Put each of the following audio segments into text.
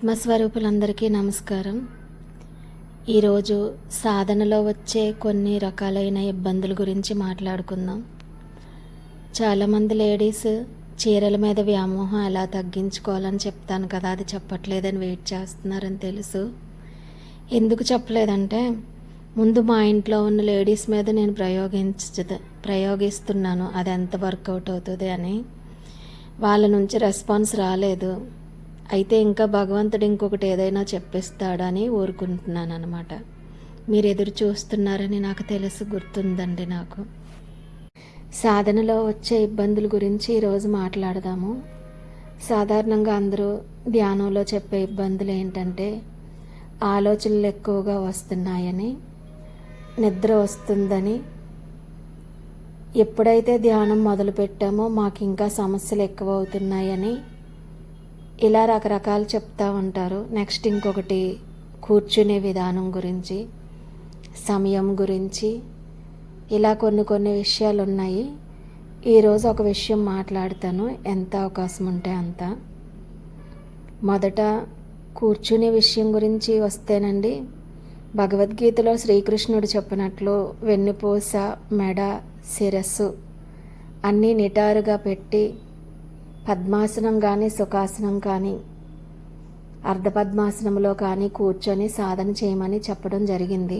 ఆత్మస్వరూపులందరికీ నమస్కారం. ఈరోజు సాధనలో వచ్చే కొన్ని రకాలైన ఇబ్బందుల గురించి మాట్లాడుకుందాం. చాలామంది లేడీస్ చీరల మీద వ్యామోహం ఎలా తగ్గించుకోవాలని చెప్తాను కదా, అది చెప్పట్లేదని వెయిట్ చేస్తున్నారని తెలుసు. ఎందుకు చెప్పలేదంటే, ముందు మా ఇంట్లో ఉన్న లేడీస్ మీద నేను ప్రయోగిస్తున్నాను, అది ఎంత వర్కౌట్ అవుతుంది అని. వాళ్ళ నుంచి రెస్పాన్స్ రాలేదు. అయితే ఇంకా భగవంతుడు ఇంకొకటి ఏదైనా చెప్పిస్తాడని ఊరుకుంటున్నాను అనమాట. మీరు ఎదురు చూస్తున్నారని నాకు తెలుసు, గుర్తుందండి నాకు. సాధనలో వచ్చే ఇబ్బందుల గురించి ఈరోజు మాట్లాడదాము. సాధారణంగా అందరూ ధ్యానంలో చెప్పే ఇబ్బందులు ఏంటంటే, ఆలోచనలు ఎక్కువగా వస్తున్నాయని, నిద్ర వస్తుందని, ఎప్పుడైతే ధ్యానం మొదలు పెట్టామో మాకు ఇంకా సమస్యలు ఎక్కువ అవుతున్నాయని, ఇలా రకరకాలు చెప్తూ ఉంటారు. నెక్స్ట్ ఇంకొకటి కూర్చునే విధానం గురించి, సమయం గురించి, ఇలా కొన్ని విషయాలు ఉన్నాయి. ఈరోజు ఒక విషయం మాట్లాడతాను, ఎంత అవకాశం ఉంటే అంత. మొదట కూర్చునే విషయం గురించి వస్తేనండి, భగవద్గీతలో శ్రీకృష్ణుడు చెప్పినట్లు వెన్నుపూస, మెడ, శిరస్సు అన్నీ నిటారుగా పెట్టి పద్మాసనం కానీ, సుఖాసనం కానీ, అర్ధపద్మాసనంలో కానీ కూర్చొని సాధన చేయమని చెప్పడం జరిగింది.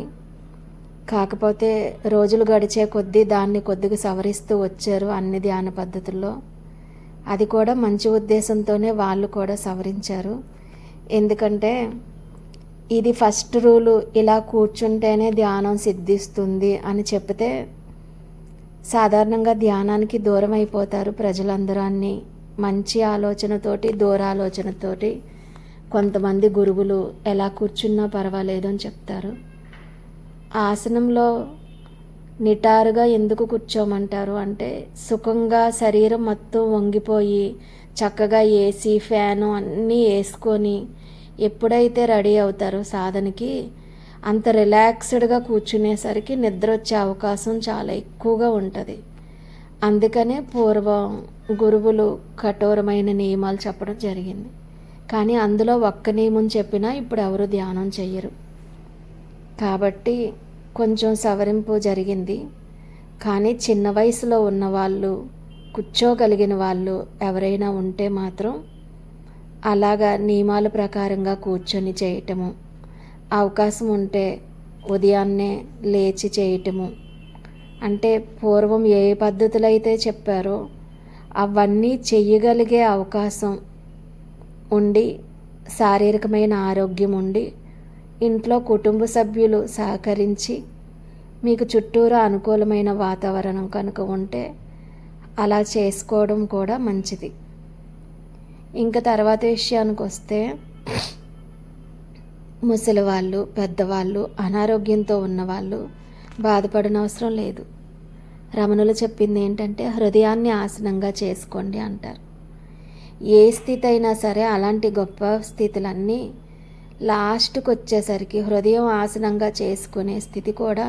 కాకపోతే రోజులు గడిచే కొద్దీ దాన్ని కొద్దిగా సవరిస్తూ వచ్చారు అన్ని ధ్యాన పద్ధతుల్లో. అది కూడా మంచి ఉద్దేశంతోనే వాళ్ళు కూడా సవరించారు. ఎందుకంటే ఇది ఫస్ట్ రూలు, ఇలా కూర్చుంటేనే ధ్యానం సిద్ధిస్తుంది అని చెప్తే సాధారణంగా ధ్యానానికి దూరం అయిపోతారు ప్రజలందరూ. అన్నీ మంచి ఆలోచనతోటి, దూరాలోచనతోటి కొంతమంది గురువులు ఎలా కూర్చున్నా పర్వాలేదు అని చెప్తారు. ఆసనంలో నిటారుగా ఎందుకు కూర్చోమంటారు అంటే, సుఖంగా శరీరం మొత్తం వంగిపోయి చక్కగా ఏసీ, ఫ్యాను అన్నీ వేసుకొని ఎప్పుడైతే రెడీ అవుతారో సాధనకి, అంత రిలాక్స్డ్గా కూర్చునేసరికి నిద్ర వచ్చే అవకాశం చాలా ఎక్కువగా ఉంటుంది. అందుకనే పూర్వం గురువులు కఠోరమైన నియమాలు చెప్పడం జరిగింది. కానీ అందులో ఒక్క నియమం చెప్పినా ఇప్పుడు ఎవరు ధ్యానం చెయ్యరు. కాబట్టి కొంచెం సవరింపు జరిగింది. కానీ చిన్న వయసులో ఉన్నవాళ్ళు, కూర్చోగలిగిన వాళ్ళు ఎవరైనా ఉంటే మాత్రం అలాగా నియమాల ప్రకారంగా కూర్చొని చేయటము, అవకాశం ఉంటే ఉదయాన్నే లేచి చేయటము, అంటే పూర్వం ఏ పద్ధతులు అయితే చెప్పారో అవన్నీ చెయ్యగలిగే అవకాశం ఉండి, శారీరకమైన ఆరోగ్యం ఉండి, ఇంట్లో కుటుంబ సభ్యులు సహకరించి, మీకు చుట్టూరా అనుకూలమైన వాతావరణం కనుక ఉంటే అలా చేసుకోవడం కూడా మంచిది. ఇంకా తర్వాత విషయానికి వస్తే, ముసలివాళ్ళు, పెద్దవాళ్ళు, అనారోగ్యంతో ఉన్నవాళ్ళు బాధపడనవసరం లేదు. రమణులు చెప్పింది ఏంటంటే, హృదయాన్ని ఆసనంగా చేసుకోండి అంటారు. ఏ స్థితి అయినా సరే అలాంటి గొప్ప స్థితులన్నీ లాస్ట్కి వచ్చేసరికి హృదయం ఆసనంగా చేసుకునే స్థితి కూడా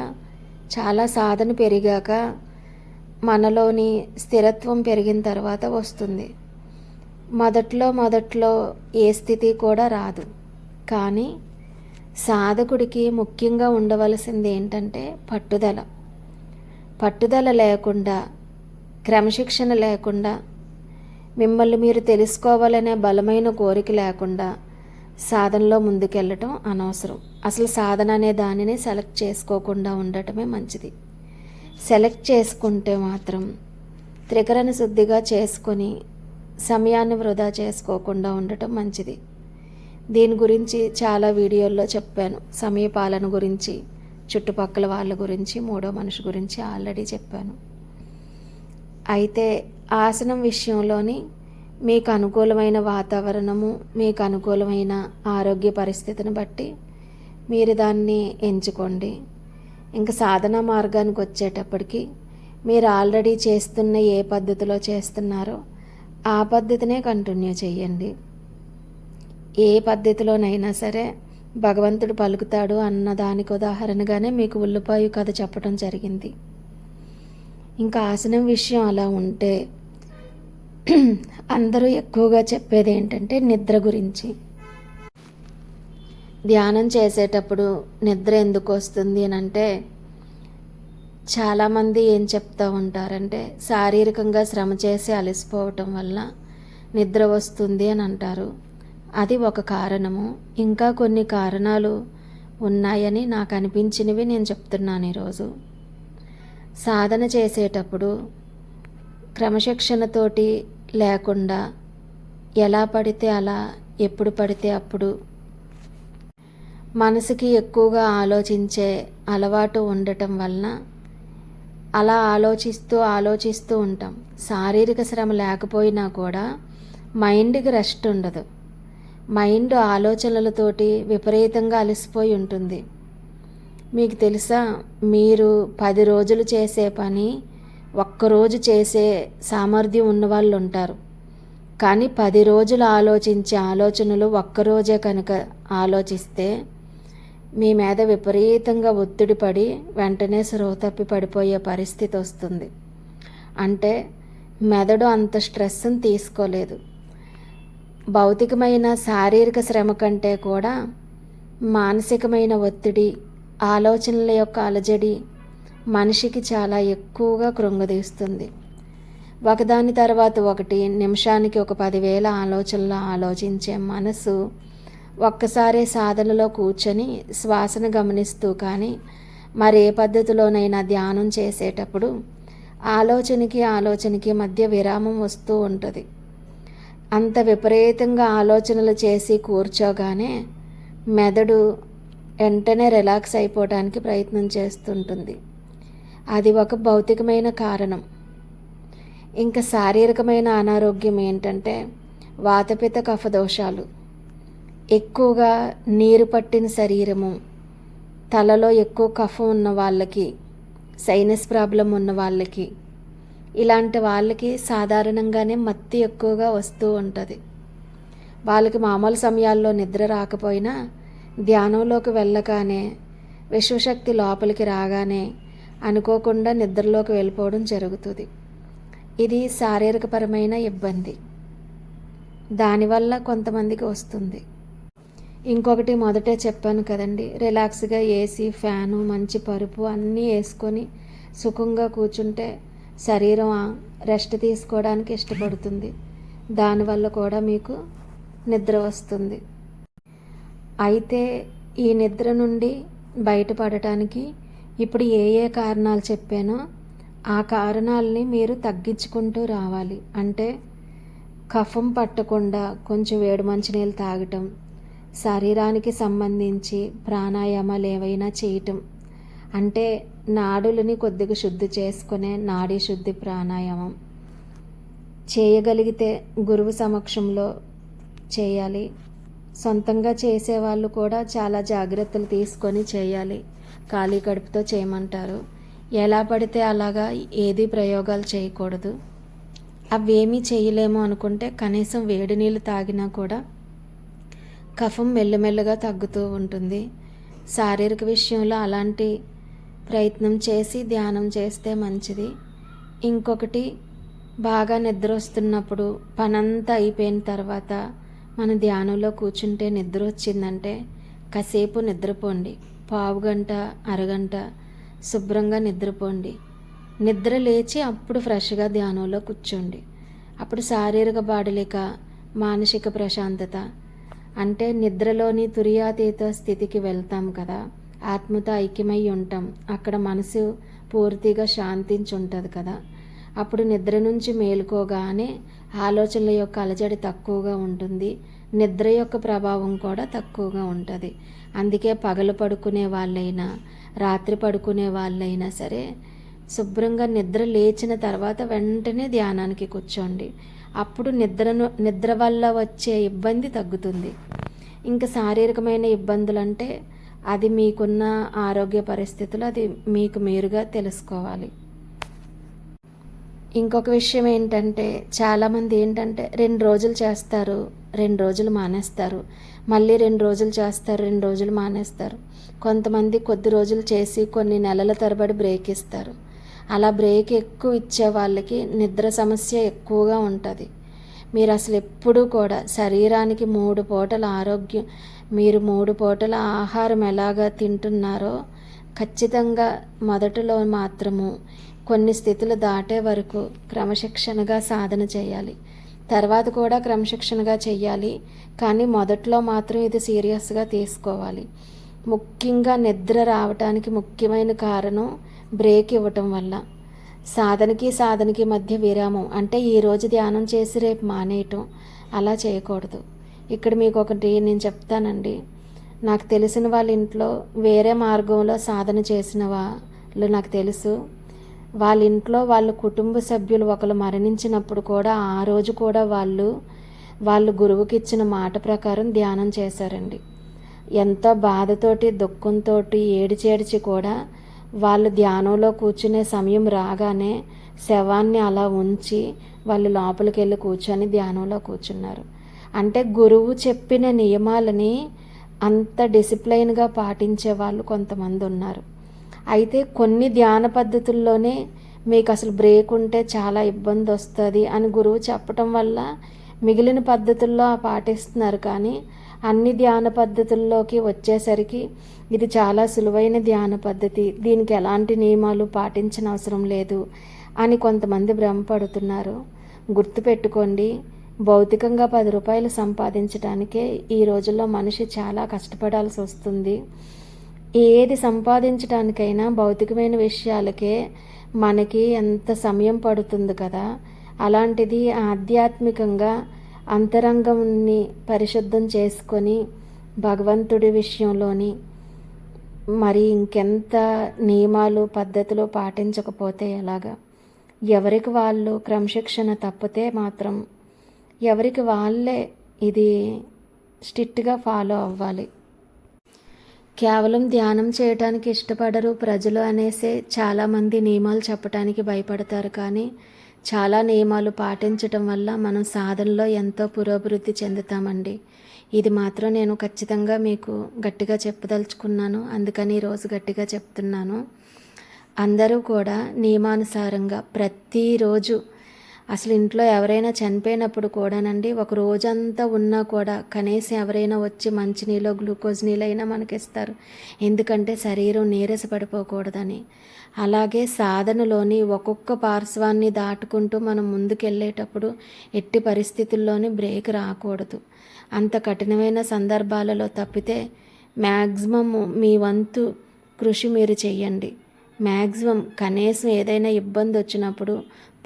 చాలా సాధన పెరిగాక, మనలోని స్థిరత్వం పెరిగిన తర్వాత వస్తుంది. మొదట్లో ఏ స్థితి కూడా రాదు. కానీ సాధకుడికి ముఖ్యంగా ఉండవలసింది ఏంటంటే పట్టుదల లేకుండా, క్రమశిక్షణ లేకుండా, మిమ్మల్ని మీరు తెలుసుకోవాలనే బలమైన కోరిక లేకుండా సాధనలో ముందుకెళ్ళటం అనవసరం. అసలు సాధన అనే దానిని సెలెక్ట్ చేసుకోకుండా ఉండటమే మంచిది. సెలెక్ట్ చేసుకుంటే మాత్రం త్రికరణ శుద్ధిగా చేసుకొని సమయాన్ని వృధా చేసుకోకుండా ఉండటం మంచిది. దీని గురించి చాలా వీడియోల్లో చెప్పాను. సమయపాలన గురించి, చుట్టుపక్కల వాళ్ళ గురించి, మూడో మనిషి గురించి ఆల్రెడీ చెప్పాను. అయితే ఆసనం విషయంలోని మీకు అనుకూలమైన వాతావరణము, మీకు అనుకూలమైన ఆరోగ్య పరిస్థితిని బట్టి మీరు దాన్ని ఎంచుకోండి. ఇంకా సాధన మార్గానికి వచ్చేటప్పటికి మీరు ఆల్రెడీ చేస్తున్న ఏ పద్ధతిలో చేస్తున్నారో ఆ పద్ధతినే కంటిన్యూ చేయండి. ఏ పద్ధతిలోనైనా సరే భగవంతుడు పలుకుతాడు అన్న దానికి ఉదాహరణగానే మీకు ఉల్లిపాయ కథ చెప్పడం జరిగింది. ఇంకా ఆసనం విషయం అలా ఉంటే, అందరూ ఎక్కువగా చెప్పేది ఏంటంటే నిద్ర గురించి. ధ్యానం చేసేటప్పుడు నిద్ర ఎందుకు వస్తుంది అని అంటే, చాలామంది ఏం చెప్తూ ఉంటారంటే శారీరకంగా శ్రమ చేసి అలసిపోవటం వల్ల నిద్ర వస్తుంది అని అంటారు. అది ఒక కారణము. ఇంకా కొన్ని కారణాలు ఉన్నాయని నాకు అనిపించినవి నేను చెప్తున్నాను ఈరోజు. సాధన చేసేటప్పుడు క్రమశిక్షణతోటి లేకుండా ఎలా పడితే అలా, ఎప్పుడు పడితే అప్పుడు మనసుకి ఎక్కువగా ఆలోచించే అలవాటు ఉండటం వలన అలా ఆలోచిస్తూ ఉంటాం. శారీరక శ్రమ లేకపోయినా కూడా మైండ్కి రెస్ట్ ఉండదు. మైండ్ ఆలోచనలతోటి విపరీతంగా అలసిపోయి ఉంటుంది. మీకు తెలుసా, మీరు 10 రోజులు చేసే పని ఒక్కరోజు చేసే సామర్థ్యం ఉన్నవాళ్ళు ఉంటారు. కానీ 10 రోజులు ఆలోచించే ఆలోచనలు ఒక్కరోజే కనుక ఆలోచిస్తే మీ మీద విపరీతంగా ఒత్తిడి పడి వెంటనే స్పృహ తప్పి పడిపోయే పరిస్థితి వస్తుంది. అంటే మెదడు అంత స్ట్రెస్ని తీసుకోలేదు. భౌతికమైన శారీరక శ్రమ కంటే కూడా మానసికమైన ఒత్తిడి, ఆలోచనల యొక్క అలజడి మనిషికి చాలా ఎక్కువగా కృంగదీస్తుంది. ఒకదాని తర్వాత ఒకటి నిమిషానికి ఒక 10,000 ఆలోచనలు ఆలోచించే మనసు ఒక్కసారి సాధనలో కూర్చొని శ్వాసను గమనిస్తూ కానీ మరే పద్ధతిలోనైనా ధ్యానం చేసేటప్పుడు ఆలోచనకి మధ్య విరామం వస్తూ ఉంటుంది. అంత విపరీతంగా ఆలోచనలు చేసి కూర్చోగానే మెదడు వెంటనే రిలాక్స్ అయిపోవడానికి ప్రయత్నం చేస్తుంటుంది. అది ఒక భౌతికమైన కారణం. ఇంకా శారీరకమైన అనారోగ్యం ఏంటంటే వాతపిత్త కఫ దోషాలు, ఎక్కువగా నీరు పట్టిన శరీరము, తలలో ఎక్కువ కఫం ఉన్న వాళ్ళకి, సైనస్ ప్రాబ్లం ఉన్న వాళ్ళకి, ఇలాంటి వాళ్ళకి సాధారణంగానే మత్తి ఎక్కువగా వస్తూ ఉంటుంది. వాళ్ళకి మామూలు సమయాల్లో నిద్ర రాకపోయినా ధ్యానంలోకి వెళ్ళగానే విశ్వశక్తి లోపలికి రాగానే అనుకోకుండా నిద్రలోకి వెళ్ళిపోవడం జరుగుతుంది. ఇది శారీరకపరమైన ఇబ్బంది. దానివల్ల కొంతమందికి వస్తుంది. ఇంకొకటి మొదటే చెప్పాను కదండి, రిలాక్స్గా ఏసీ, ఫ్యాను, మంచి పరుపు అన్నీ వేసుకొని సుఖంగా కూర్చుంటే శరీరం రెస్ట్ తీసుకోవడానికి ఇష్టపడుతుంది. దానివల్ల కూడా మీకు నిద్ర వస్తుంది. అయితే ఈ నిద్ర నుండి బయటపడటానికి ఇప్పుడు ఏ ఏ కారణాలు చెప్పానో ఆ కారణాలని మీరు తగ్గించుకుంటూ రావాలి. అంటే కఫం పట్టకుండా కొంచెం వేడి మంచినీళ్ళు తాగటం, శరీరానికి సంబంధించి ప్రాణాయామాలు ఏవైనా చేయటం, అంటే నాడులని కొద్దిగా శుద్ధి చేసుకునే నాడీ శుద్ధి ప్రాణాయామం చేయగలిగితే గురువు సమక్షంలో చేయాలి. సొంతంగా చేసేవాళ్ళు కూడా చాలా జాగ్రత్తలు తీసుకొని చేయాలి. ఖాళీ కడుపుతో చేయమంటారు. ఎలా పడితే అలాగా ఏది ప్రయోగాలు చేయకూడదు. అవేమీ చేయలేము అనుకుంటే కనీసం వేడి నీళ్ళు తాగినా కూడా కఫం మెల్లమెల్లగా తగ్గుతూ ఉంటుంది. శారీరక విషయంలో అలాంటి ప్రయత్నం చేసి ధ్యానం చేస్తే మంచిది. ఇంకొకటి, బాగా నిద్ర వస్తున్నప్పుడు పనంతా అయిపోయిన తర్వాత మన ధ్యానంలో కూర్చుంటే నిద్ర వచ్చిందంటే కాసేపు నిద్రపోండి. పావుగంట, అరగంట శుభ్రంగా నిద్రపోండి. నిద్ర లేచి అప్పుడు ఫ్రెష్గా ధ్యానంలో కూర్చోండి. అప్పుడు శారీరక బాడలిక, మానసిక ప్రశాంతత, అంటే నిద్రలోని తురియాతీత స్థితికి వెళ్తాం కదా, ఆత్మతో ఐక్యమై ఉంటాం. అక్కడ మనసు పూర్తిగా శాంతించి ఉంటుంది కదా. అప్పుడు నిద్ర నుంచి మేలుకోగానే ఆలోచనల యొక్క అలజడి తక్కువగా ఉంటుంది. నిద్ర యొక్క ప్రభావం కూడా తక్కువగా ఉంటుంది. అందుకే పగలు పడుకునే వాళ్ళైనా రాత్రి పడుకునే వాళ్ళైనా సరే శుభ్రంగా నిద్ర లేచిన తర్వాత వెంటనే ధ్యానానికి కూర్చోండి. అప్పుడు నిద్ర వల్ల వచ్చే ఇబ్బంది తగ్గుతుంది. ఇంకా శారీరకమైన ఇబ్బందులు అంటే అది మీకున్న ఆరోగ్య పరిస్థితులు, అది మీకు మీరుగా తెలుసుకోవాలి. ఇంకొక విషయం ఏంటంటే చాలామంది 2 రోజులు చేస్తారు, 2 రోజులు మానేస్తారు, మళ్ళీ 2 రోజులు చేస్తారు, 2 రోజులు మానేస్తారు. కొంతమంది కొద్ది రోజులు చేసి కొన్ని నెలల తరబడి బ్రేక్ ఇస్తారు. అలా బ్రేక్ ఎక్కువ ఇచ్చే వాళ్ళకి నిద్ర సమస్య ఎక్కువగా ఉంటుంది. మీరు అసలు ఎప్పుడూ కూడా శరీరానికి 3 పూటల ఆరోగ్యం, మీరు 3 పూటల ఆహారం ఎలాగా తింటున్నారో ఖచ్చితంగా మొదటిలో మాత్రము కొన్ని స్థితులు దాటే వరకు క్రమశిక్షణగా సాధన చేయాలి. తర్వాత కూడా క్రమశిక్షణగా చెయ్యాలి. కానీ మొదట్లో మాత్రం ఇది సీరియస్గా తీసుకోవాలి. ముఖ్యంగా నిద్ర రావటానికి ముఖ్యమైన కారణం బ్రేక్ ఇవ్వటం వల్ల. సాధనకి మధ్య విరామం అంటే ఈరోజు ధ్యానం చేసి రేపు మానేయటం అలా చేయకూడదు. ఇక్కడ మీకు ఒకటి నేను చెప్తానండి. నాకు తెలిసిన వాళ్ళ ఇంట్లో వేరే మార్గంలో సాధన చేసిన వాళ్ళు నాకు తెలుసు. వాళ్ళ ఇంట్లో వాళ్ళ కుటుంబ సభ్యులు ఒకరు మరణించినప్పుడు కూడా ఆ రోజు కూడా వాళ్ళు గురువుకి ఇచ్చిన మాట ప్రకారం ధ్యానం చేశారండి. ఎంతో బాధతోటి దుఃఖంతో ఏడిచేడిచి కూడా వాళ్ళు ధ్యానంలో కూర్చునే సమయం రాగానే శవాన్ని అలా ఉంచి వాళ్ళు లోపలికి వెళ్ళి కూర్చొని ధ్యానంలో కూర్చున్నారు. అంటే గురువు చెప్పిన నియమాలని అంత డిసిప్లైన్గా పాటించే వాళ్ళు కొంతమంది ఉన్నారు. అయితే కొన్ని ధ్యాన పద్ధతుల్లోనే మీకు అసలు బ్రేక్ ఉంటే చాలా ఇబ్బంది వస్తుంది అని గురువు చెప్పటం వల్ల మిగిలిన పద్ధతుల్లో పాటిస్తున్నారు. కానీ అన్ని ధ్యాన పద్ధతుల్లోకి వచ్చేసరికి ఇది చాలా సులువైన ధ్యాన పద్ధతి, దీనికి ఎలాంటి నియమాలు పాటించిన అవసరం లేదు అని కొంతమంది భ్రమపడుతున్నారు. గుర్తుపెట్టుకోండి, భౌతికంగా 10 రూపాయలు సంపాదించడానికే ఈ రోజుల్లో మనిషి చాలా కష్టపడాల్సి వస్తుంది. ఏది సంపాదించడానికైనా భౌతికమైన విషయాలకే మనకి ఎంత సమయం పడుతుంది కదా. అలాంటిది ఆధ్యాత్మికంగా అంతరంగంని పరిశుద్ధం చేసుకొని భగవంతుడి విషయంలోని మరి ఇంకెంత నియమాలు పద్ధతులు పాటించకపోతే ఎలాగా. ఎవరికి వాళ్ళు క్రమశిక్షణ తప్పితే మాత్రం ఎవరికి వాళ్ళే ఇది స్ట్రిక్ట్గా ఫాలో అవ్వాలి. కేవలం ధ్యానం చేయటానికి ఇష్టపడరు ప్రజలు అనేసే చాలామంది నియమాలు చెప్పడానికి భయపడతారు. కానీ చాలా నియమాలు పాటించటం వల్ల మనం సాధనలో ఎంతో పురోభివృద్ధి చెందుతామండి. ఇది మాత్రం నేను ఖచ్చితంగా మీకు గట్టిగా చెప్పదలుచుకున్నాను. అందుకని ఈరోజు గట్టిగా చెప్తున్నాను. అందరూ కూడా నియమానుసారంగా ప్రతిరోజు, అసలు ఇంట్లో ఎవరైనా చనిపోయినప్పుడు కూడానండి, ఒక రోజంతా ఉన్నా కూడా కనీసం ఎవరైనా వచ్చి మంచినీళ్ళు గ్లూకోజ్ నీళ్ళైనా మనకిస్తారు. ఎందుకంటే శరీరం నీరసపడిపోకూడదని. అలాగే సాధనలోని ఒక్కొక్క పార్శ్వాన్ని దాటుకుంటూ మనం ముందుకెళ్ళేటప్పుడు ఎట్టి పరిస్థితుల్లోని బ్రేక్ రాకూడదు. అంత కఠినమైన సందర్భాలలో తప్పితే మ్యాక్సిమం మీ వంతు కృషి మీరు చెయ్యండి. మ్యాక్సిమం కనీసం ఏదైనా ఇబ్బంది వచ్చినప్పుడు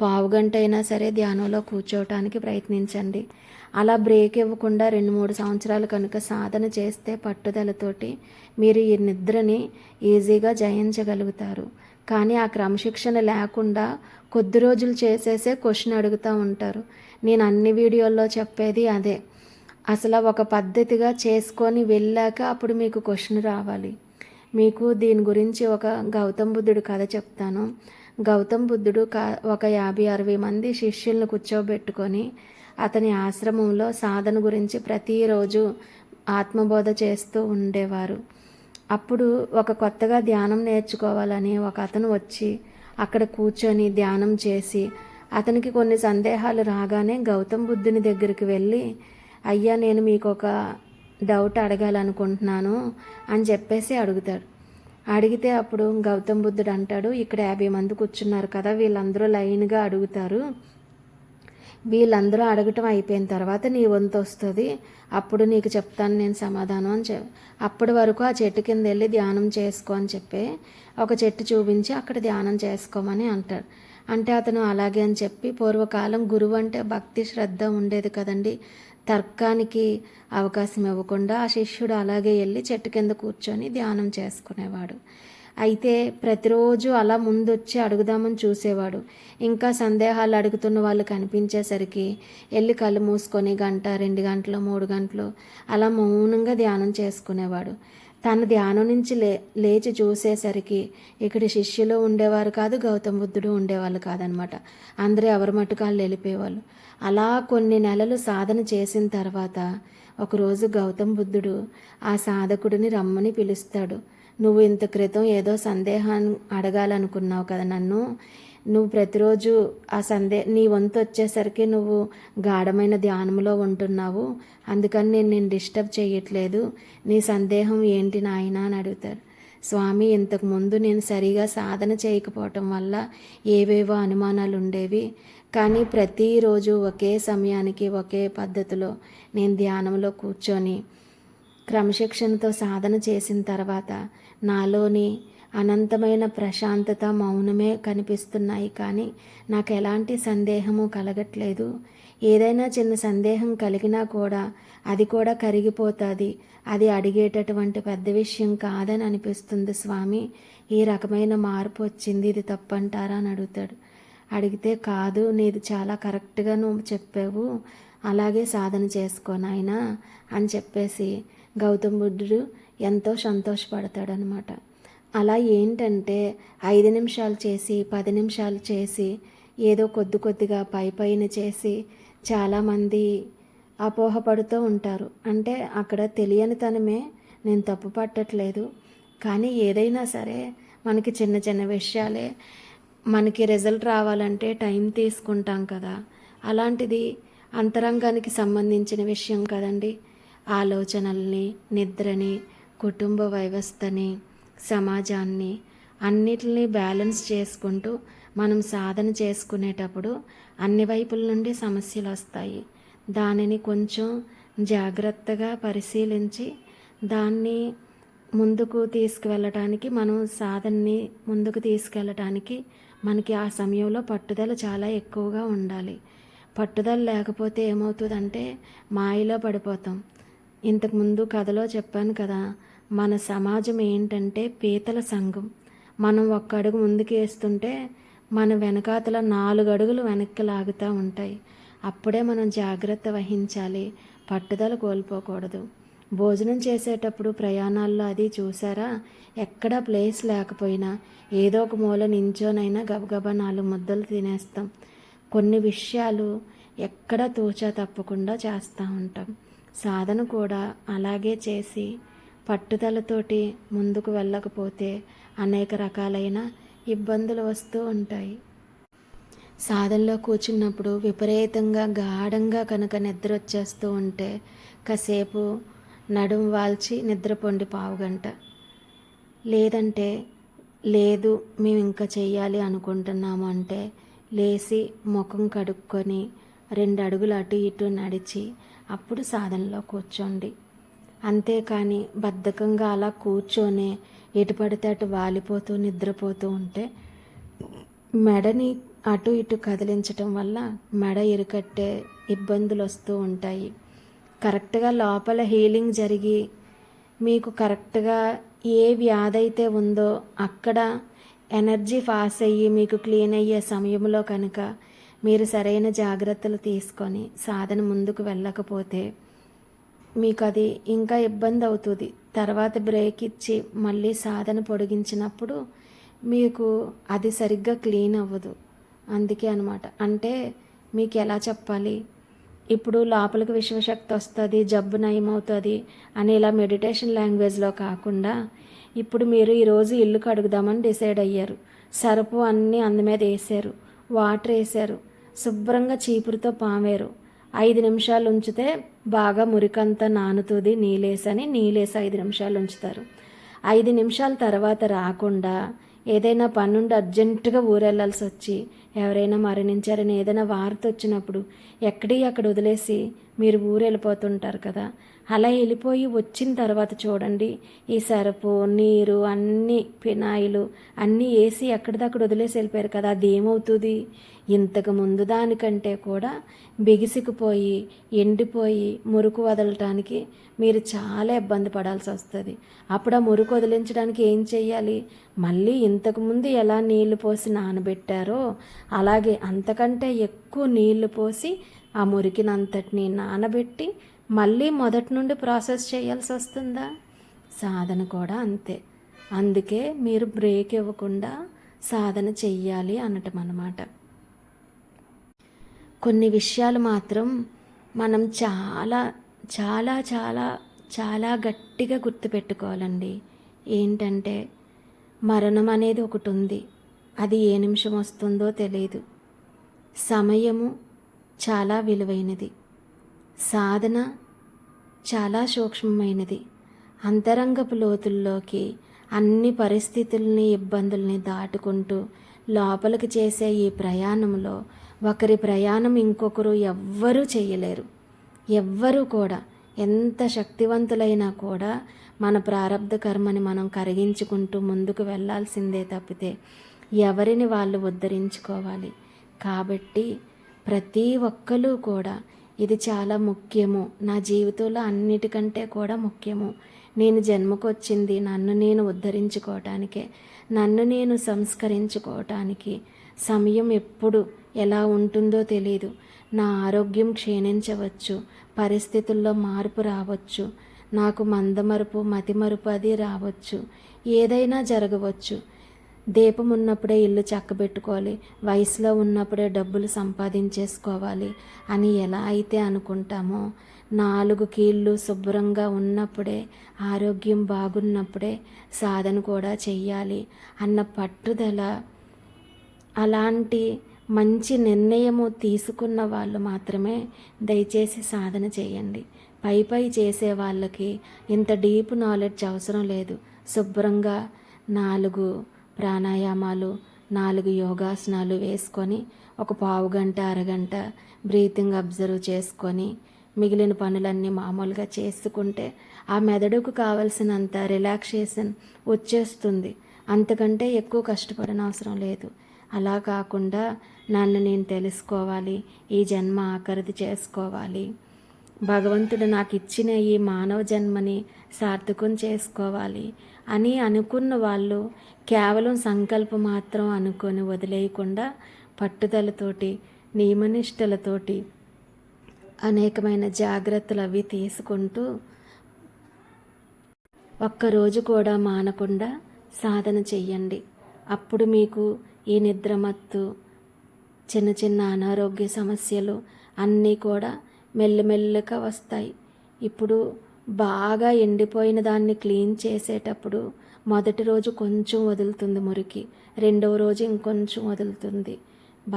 పావుగంట అయినా సరే ధ్యానంలో కూర్చోవటానికి ప్రయత్నించండి. అలా బ్రేక్ ఇవ్వకుండా 2-3 సంవత్సరాలు కనుక సాధన చేస్తే పట్టుదలతోటి మీరు ఈ నిద్రని ఈజీగా జయించగలుగుతారు. కానీ ఆ క్రమశిక్షణ లేకుండా కొద్ది రోజులు చేసేసే క్వశ్చన్ అడుగుతూ ఉంటారు. నేను అన్ని వీడియోల్లో చెప్పేది అదే. అసలు ఒక పద్ధతిగా చేసుకొని వెళ్ళాక అప్పుడు మీకు క్వశ్చన్ రావాలి. మీకు దీని గురించి ఒక గౌతమ్ బుద్ధుడు కథ చెప్తాను. గౌతమ్ బుద్ధుడు ఒక 50-60 మంది శిష్యులను కూర్చోబెట్టుకొని అతని ఆశ్రమంలో సాధన గురించి ప్రతిరోజు ఆత్మబోధ చేస్తూ ఉండేవారు. అప్పుడు ఒక కొత్తగా ధ్యానం నేర్చుకోవాలని ఒక అతను వచ్చి అక్కడ కూర్చొని ధ్యానం చేసి అతనికి కొన్ని సందేహాలు రాగానే గౌతమ్ బుద్ధుని దగ్గరికి వెళ్ళి, అయ్యా నేను మీకు ఒక డౌట్ అడగాలనుకుంటున్నాను అని చెప్పేసి అడుగుతాడు. అడిగితే అప్పుడు గౌతమ్ బుద్ధుడు అంటాడు, ఇక్కడ 50 మంది కూర్చున్నారు కదా, వీళ్ళందరూ లైన్గా అడుగుతారు. వీళ్ళందరూ అడగటం అయిపోయిన తర్వాత నీ వంతు వస్తుంది, అప్పుడు నీకు చెప్తాను నేను సమాధానం అని అప్పటి వరకు ఆ చెట్టు కింద వెళ్ళి ధ్యానం చేసుకో అని చెప్పి ఒక చెట్టు చూపించి అక్కడ ధ్యానం చేసుకోమని అంటాడు. అంటే అతను అలాగే అని చెప్పి, పూర్వకాలం గురువు అంటే భక్తి శ్రద్ధ ఉండేది కదండి, తర్కానికి అవకాశం ఇవ్వకుండా ఆ శిష్యుడు అలాగే వెళ్ళి చెట్టు కింద కూర్చొని ధ్యానం చేసుకునేవాడు. అయితే ప్రతిరోజు అలా ముందొచ్చి అడుగుదామని చూసేవాడు. ఇంకా సందేహాలు అడుగుతున్న వాళ్ళు కనిపించేసరికి వెళ్ళి కళ్ళు మూసుకొని 1, 2 గంటలు 3 గంటలు అలా మౌనంగా ధ్యానం చేసుకునేవాడు. తన ధ్యానం నుంచి లేచి చూసేసరికి ఇక్కడ శిష్యులు ఉండేవారు కాదు, గౌతమ బుద్ధుడు ఉండేవాళ్ళు కాదనమాట. అందరూ ఎవరి మట్టుకు వాళ్ళు వెళ్ళిపోయేవాళ్ళు. అలా కొన్ని నెలలు సాధన చేసిన తర్వాత ఒకరోజు గౌతమ బుద్ధుడు ఆ సాధకుడిని రమ్మని పిలుస్తాడు. నువ్వు ఇంత క్రితం ఏదో సందేహాన్ని అడగాలనుకున్నావు కదా నన్ను, నువ్వు ప్రతిరోజు నీ వంతు వచ్చేసరికి నువ్వు గాఢమైన ధ్యానంలో ఉంటున్నావు, అందుకని నేను డిస్టర్బ్ చేయట్లేదు, నీ సందేహం ఏంటి నాయనా అని అడుగుతారు. స్వామి, ఇంతకుముందు నేను సరిగా సాధన చేయకపోవటం వల్ల ఏవేవో అనుమానాలు ఉండేవి, కానీ ప్రతిరోజు ఒకే సమయానికి ఒకే పద్ధతిలో నేను ధ్యానంలో కూర్చొని క్రమశిక్షణతో సాధన చేసిన తర్వాత నాలోని అనంతమైన ప్రశాంతత, మౌనమే కనిపిస్తున్నాయి, కానీ నాకు ఎలాంటి సందేహము కలగట్లేదు. ఏదైనా చిన్న సందేహం కలిగినా కూడా అది కూడా కరిగిపోతుంది, అది అడిగేటటువంటి పెద్ద విషయం కాదని అనిపిస్తుంది స్వామి. ఈ రకమైన మార్పు వచ్చింది, ఇది తప్పంటారా అని అడుగుతాడు. అడిగితే, కాదు, నీది చాలా కరెక్ట్గా నువ్వు చెప్పావు, అలాగే సాధన చేసుకో నాయనా అని చెప్పేసి గౌతమ్ బుద్ధుడు ఎంతో సంతోషపడతాడనమాట. అలా ఏంటంటే 5 నిమిషాలు చేసి 10 నిమిషాలు చేసి ఏదో కొద్దిగా పైన చేసి చాలామంది అపోహపడుతూ ఉంటారు. అంటే అక్కడ తెలియనితనమే, నేను తప్పు పట్టట్లేదు, కానీ ఏదైనా సరే మనకి చిన్న చిన్న విషయాలే మనకి రిజల్ట్ రావాలంటే టైం తీసుకుంటాం కదా. అలాంటిది అంతరంగానికి సంబంధించిన విషయం కదండి. ఆలోచనల్ని, నిద్రని, కుటుంబ వ్యవస్థని, సమాజాన్ని అన్నిటిని బ్యాలెన్స్ చేసుకుంటూ మనం సాధన చేసుకునేటప్పుడు అన్ని వైపుల నుండి సమస్యలు వస్తాయి. దానిని కొంచెం జాగ్రత్తగా పరిశీలించి దాన్ని ముందుకు తీసుకువెళ్ళటానికి, మనం సాధనని ముందుకు తీసుకెళ్ళటానికి మనకి ఆ సమయంలో పట్టుదల చాలా ఎక్కువగా ఉండాలి. పట్టుదల లేకపోతే ఏమవుతుందంటే మాయలో పడిపోతాం. ఇంతకుముందు కథలో చెప్పాను కదా, మన సమాజం ఏంటంటే పీతల సంఘం. మనం ఒక్క అడుగు ముందుకు వేస్తుంటే మన వెనకాతల 4 అడుగులు వెనక్కి లాగుతూ ఉంటాయి. అప్పుడే మనం జాగ్రత్త వహించాలి, పట్టుదల కోల్పోకూడదు. భోజనం చేసేటప్పుడు ప్రయాణాల్లో అది చూసారా, ఎక్కడా ప్లేస్ లేకపోయినా ఏదో ఒక మూల నించోనైనా గబగబా 4 ముద్దలు తినేస్తాం. కొన్ని విషయాలు ఎక్కడ తూచా తప్పకుండా చేస్తూ ఉంటాం. సాధన కూడా అలాగే చేసి పట్టుదలతోటి ముందుకు వెళ్ళకపోతే అనేక రకాలైన ఇబ్బందులు వస్తూ ఉంటాయి. సాధనలో కూర్చున్నప్పుడు విపరీతంగా గాఢంగా కనుక నిద్ర వచ్చేస్తూ ఉంటే కాసేపు నడుం వాల్చి నిద్రపోండి, పావుగంట. లేదంటే లేదు మేము ఇంకా చెయ్యాలి అనుకుంటున్నాము అంటే లేచి ముఖం కడుక్కొని 2 అడుగులు అటు ఇటు నడిచి అప్పుడు సాధనలో కూర్చోండి. అంతేకాని బద్ధకంగా అలా కూర్చొని ఎటు పడితే అటు వాలిపోతూ నిద్రపోతూ ఉంటే మెడని అటు ఇటు కదిలించటం వల్ల మెడ ఇరుకట్టే ఇబ్బందులు వస్తూ ఉంటాయి. కరెక్ట్గా లోపల హీలింగ్ జరిగి మీకు కరెక్ట్గా ఏ వ్యాధి అయితే ఉందో అక్కడ ఎనర్జీ పాస్ అయ్యి మీకు క్లీన్ అయ్యే సమయంలో కనుక మీరు సరైన జాగ్రత్తలు తీసుకొని సాధన ముందుకు వెళ్ళకపోతే మీకు అది ఇంకా ఇబ్బంది అవుతుంది. తర్వాత బ్రేక్ ఇచ్చి మళ్ళీ సాధన పొడిగించినప్పుడు మీకు అది సరిగ్గా క్లీన్ అవ్వదు. అందుకే అనమాట. అంటే మీకు ఎలా చెప్పాలి, ఇప్పుడు లోపలికి విశ్వశక్తి వస్తుంది, జబ్బు నయమవుతుంది అని ఇలా మెడిటేషన్ లాంగ్వేజ్లో కాకుండా, ఇప్పుడు మీరు ఈరోజు ఇల్లు కడుగుదామని డిసైడ్ అయ్యారు, సరుపు అన్నీ అందు మీద వేసారు, వాటర్ వేసారు, శుభ్రంగా చీపురుతో పామేరు. 5 నిమిషాలు ఉంచితే బాగా మురికంతా నానుతుంది, నీళ్ళేసని 5 నిమిషాలు ఉంచుతారు. 5 నిమిషాల తర్వాత రాకుండా ఏదైనా పనుండి అర్జెంటుగా ఊరెళ్ళాల్సి వచ్చి ఎవరైనా మరణించారని ఏదైనా వార్త వచ్చినప్పుడు అక్కడ వదిలేసి మీరు ఊరు వెళ్ళిపోతుంటారు కదా. అలా వెళ్ళిపోయి వచ్చిన తర్వాత చూడండి, ఈ సరుపు, నీరు, అన్నీ ఫినాయిలు అన్నీ వేసి ఎక్కడిదక్కడ వదిలేసి వెళ్ళిపోయారు కదా, అది ఏమవుతుంది, ఇంతకు ముందు దానికంటే కూడా బిగిసికిపోయి ఎండిపోయి మురుకు వదలటానికి మీరు చాలా ఇబ్బంది పడాల్సి వస్తుంది. అప్పుడు ఆ మురుకు వదిలించడానికి ఏం చెయ్యాలి, మళ్ళీ ఇంతకుముందు ఎలా నీళ్లు పోసి నానబెట్టారో అలాగే అంతకంటే ఎక్కువ నీళ్లు పోసి ఆ మురికినంతటిని నానబెట్టి మళ్ళీ మొదటి నుండి ప్రాసెస్ చేయాల్సి వస్తుందా? సాధన కూడా అంతే. అందుకే మీరు బ్రేక్ ఇవ్వకుండా సాధన చెయ్యాలి అనటం అన్నమాట. కొన్ని విషయాలు మాత్రం మనం చాలా చాలా చాలా చాలా గట్టిగా గుర్తుపెట్టుకోవాలండి. ఏంటంటే మరణం అనేది ఒకటి ఉంది, అది ఏ నిమిషం వస్తుందో తెలియదు. సమయము చాలా విలువైనది. సాధన చాలా సూక్ష్మమైనది. అంతరంగపు లోతుల్లోకి అన్ని పరిస్థితుల్ని, ఇబ్బందుల్ని దాటుకుంటూ లోపలికి చేసే ఈ ప్రయాణంలో ఒకరి ప్రయాణం ఇంకొకరు ఎవ్వరూ చేయలేరు. ఎవ్వరూ కూడా ఎంత శక్తివంతులైనా కూడా మన ప్రారబ్ధ కర్మని మనం కరిగించుకుంటూ ముందుకు వెళ్ళాల్సిందే తప్పితే ఎవరిని వాళ్ళు ఉద్ధరించుకోవాలి. కాబట్టి ప్రతి ఒక్కరూ కూడా ఇది చాలా ముఖ్యము, నా జీవితంలో అన్నిటికంటే కూడా ముఖ్యము. నేను జన్మకొచ్చింది నన్ను నేను ఉద్ధరించుకోవటానికే, నన్ను నేను సంస్కరించుకోవటానికి. సమయం ఎప్పుడు ఎలా ఉంటుందో తెలియదు. నా ఆరోగ్యం క్షీణించవచ్చు, పరిస్థితుల్లో మార్పు రావచ్చు, నాకు మందమరుపు మతిమరుపు అది రావచ్చు, ఏదైనా జరగవచ్చు. దీపం ఉన్నప్పుడే ఇల్లు చక్కబెట్టుకోవాలి, వయసులో ఉన్నప్పుడే డబ్బులు సంపాదించేసుకోవాలి అని ఎలా అయితే అనుకుంటామో, 4 కీళ్ళు శుభ్రంగా ఉన్నప్పుడే, ఆరోగ్యం బాగున్నప్పుడే సాధన కూడా చెయ్యాలి అన్న పట్టుదల, అలాంటి మంచి నిర్ణయము తీసుకున్న వాళ్ళు మాత్రమే దయచేసి సాధన చేయండి. పై చేసే వాళ్ళకి ఇంత డీప్ నాలెడ్జ్ అవసరం లేదు. శుభ్రంగా 4 ప్రాణాయామాలు, 4 యోగాసనాలు వేసుకొని ఒక పావు గంట అరగంట బ్రీతింగ్ అబ్జర్వ్ చేసుకొని మిగిలిన పనులన్నీ మామూలుగా చేసుకుంటే ఆ మెదడుకు కావలసినంత రిలాక్సేషన్ వచ్చేస్తుంది. అంతకంటే ఎక్కువ కష్టపడనవసరం లేదు. అలా కాకుండా నన్ను నేను తెలుసుకోవాలి, ఈ జన్మ ఆఖరిది చేసుకోవాలి, భగవంతుడు నాకు ఇచ్చిన ఈ మానవ జన్మని సార్థకం చేసుకోవాలి అని అనుకున్న వాళ్ళు కేవలం సంకల్పం మాత్రం అనుకొని వదిలేయకుండా పట్టుదలతోటి, నియమనిష్టలతోటి అనేకమైన జాగ్రత్తలు అవి తీసుకుంటూ ఒక్కరోజు కూడా మానకుండా సాధన చెయ్యండి. అప్పుడు మీకు ఈ నిద్రమత్తు, చిన్న చిన్న అనారోగ్య సమస్యలు అన్నీ కూడా మెల్లమెల్లగా వస్తాయి. ఇప్పుడు బాగా ఎండిపోయిన దాన్ని క్లీన్ చేసేటప్పుడు మొదటి రోజు కొంచెం వదులుతుంది మురికి, రెండవ రోజు ఇంకొంచెం వదులుతుంది.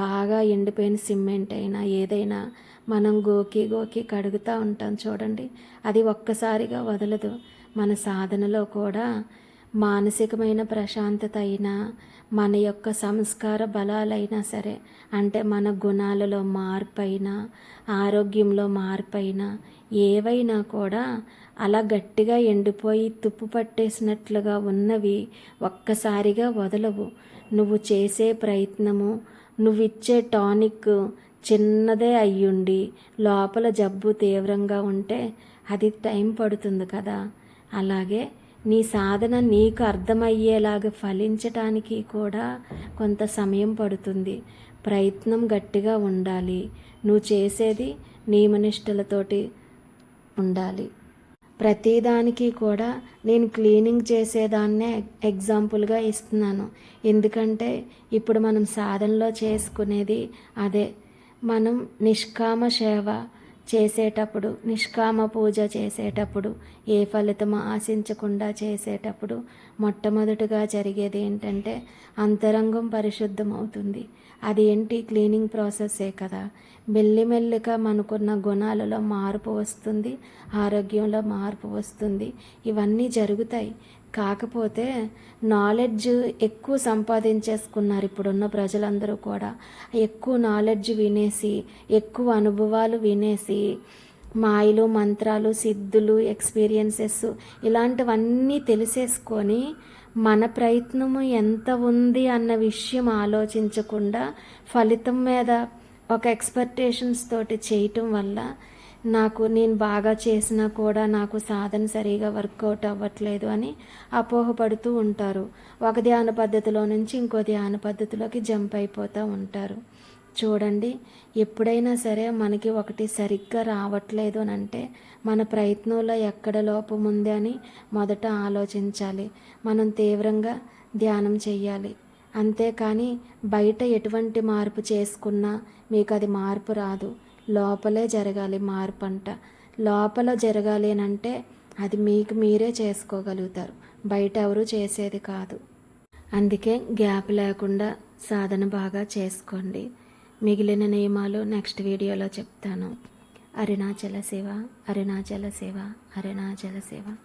బాగా ఎండిపోయిన సిమెంట్ అయినా ఏదైనా మనం గోకి కడుగుతూ ఉంటాం చూడండి, అది ఒక్కసారిగా వదలదు. మన సాధనలో కూడా మానసికమైన ప్రశాంతత అయినా, మన యొక్క సంస్కార బలాలైనా సరే, అంటే మన గుణాలలో మార్పు అయినా, ఆరోగ్యంలో మార్పు అయినా, ఏవైనా కూడా అలా గట్టిగా ఎండిపోయి తుప్పు పట్టేసినట్లుగా ఉన్నవి ఒక్కసారిగా వదలవు. నువ్వు చేసే ప్రయత్నము, నువ్విచ్చే టానిక్ చిన్నదే అయ్యుండి లోపల జబ్బు తీవ్రంగా ఉంటే అది టైం పడుతుంది కదా. అలాగే నీ సాధన నీకు అర్థమయ్యేలాగా ఫలించటానికి కూడా కొంత సమయం పడుతుంది. ప్రయత్నం గట్టిగా ఉండాలి. నువ్వు చేసేది నియమనిష్టలతోటి ఉండాలి. ప్రతిదానికి కూడా నేను క్లీనింగ్ చేసేదాన్నే ఎగ్జాంపుల్గా ఇస్తున్నాను. ఎందుకంటే ఇప్పుడు మనం సాధనలో చేసుకునేది అదే. మనం నిష్కామ సేవ చేసేటప్పుడు, నిష్కామ పూజ చేసేటప్పుడు, ఏ ఫలితం ఆశించకుండా చేసేటప్పుడు మొట్టమొదటిగా జరిగేది ఏంటంటే అంతరంగం పరిశుద్ధమవుతుంది. అది ఏంటి? క్లీనింగ్ ప్రాసెస్సే కదా. మెల్లిమెల్లిగా మనకున్న గుణాలలో మార్పు వస్తుంది, ఆరోగ్యంలో మార్పు వస్తుంది. ఇవన్నీ జరుగుతాయి. కాకపోతే నాలెడ్జ్ ఎక్కువ సంపాదించేసుకున్నారు ఇప్పుడున్న ప్రజలందరూ కూడా. ఎక్కువ నాలెడ్జ్ వినేసి, ఎక్కువ అనుభవాలు వినేసి, మాయలు, మంత్రాలు, సిద్ధులు, ఎక్స్పీరియన్సెస్ ఇలాంటివన్నీ తెలిసేసుకొని మన ప్రయత్నము ఎంత ఉంది అన్న విషయం ఆలోచించకుండా ఫలితం మీద ఒక ఎక్స్పెక్టేషన్స్ తోటి చేయటం వల్ల నేను బాగా చేసినా కూడా నాకు సాధన సరిగా వర్కౌట్ అవ్వట్లేదు అని అపోహపడుతూ ఉంటారు. ఒక ధ్యాన పద్ధతిలో నుంచి ఇంకో ధ్యాన పద్ధతిలోకి జంప్ అయిపోతూ ఉంటారు. చూడండి, ఎప్పుడైనా సరే మనకి ఒకటి సరిగ్గా రావట్లేదు అని అంటే మన ప్రయత్నంలో ఎక్కడ లోపం ఉంది అని మొదట ఆలోచించాలి. మనం తీవ్రంగా ధ్యానం చెయ్యాలి. అంతేకాని బయట ఎటువంటి మార్పు చేసుకున్నా మీకు అది మార్పు రాదు. లోపలే జరగాలి మార్పు అంట. లోపల జరగాలి అని అంటే అది మీకు మీరే చేసుకోగలుగుతారు, బయట ఎవరు చేసేది కాదు. అందుకే గ్యాప్ లేకుండా సాధన బాగా చేసుకోండి. మిగిలిన నియమాలు నెక్స్ట్ వీడియోలో చెప్తాను. అరుణాచల శివ, అరుణాచల శివ, అరుణాచల శివ.